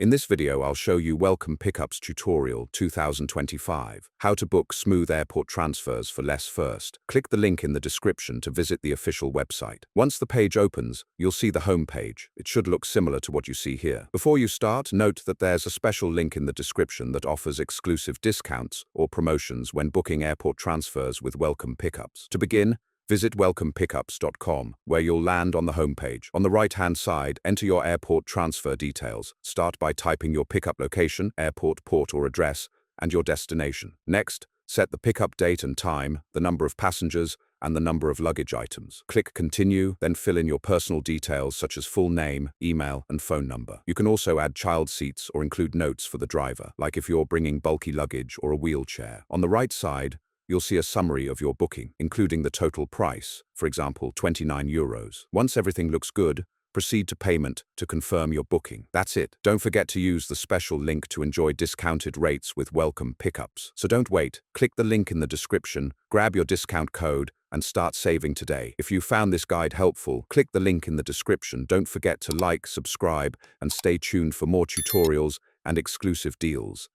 In this video, I'll show you Welcome Pickups Tutorial 2025, how to book smooth airport transfers for less first. Click the link in the description to visit the official website. Once the page opens, you'll see the home page. It should look similar to what you see here. Before you start, note that there's a special link in the description that offers exclusive discounts or promotions when booking airport transfers with Welcome Pickups. To begin, visit welcomepickups.com, where you'll land on the homepage. On the right-hand side, enter your airport transfer details. Start by typing your pickup location, airport, port or address, and your destination. Next, set the pickup date and time, the number of passengers, and the number of luggage items. Click Continue, then fill in your personal details such as full name, email, and phone number. You can also add child seats or include notes for the driver, like if you're bringing bulky luggage or a wheelchair. On the right side, you'll see a summary of your booking, including the total price, for example, €29. Once everything looks good, proceed to payment to confirm your booking. That's it. Don't forget to use the special link to enjoy discounted rates with Welcome Pickups. So don't wait. Click the link in the description, grab your discount code, and start saving today. If you found this guide helpful, click the link in the description. Don't forget to like, subscribe, and stay tuned for more tutorials and exclusive deals.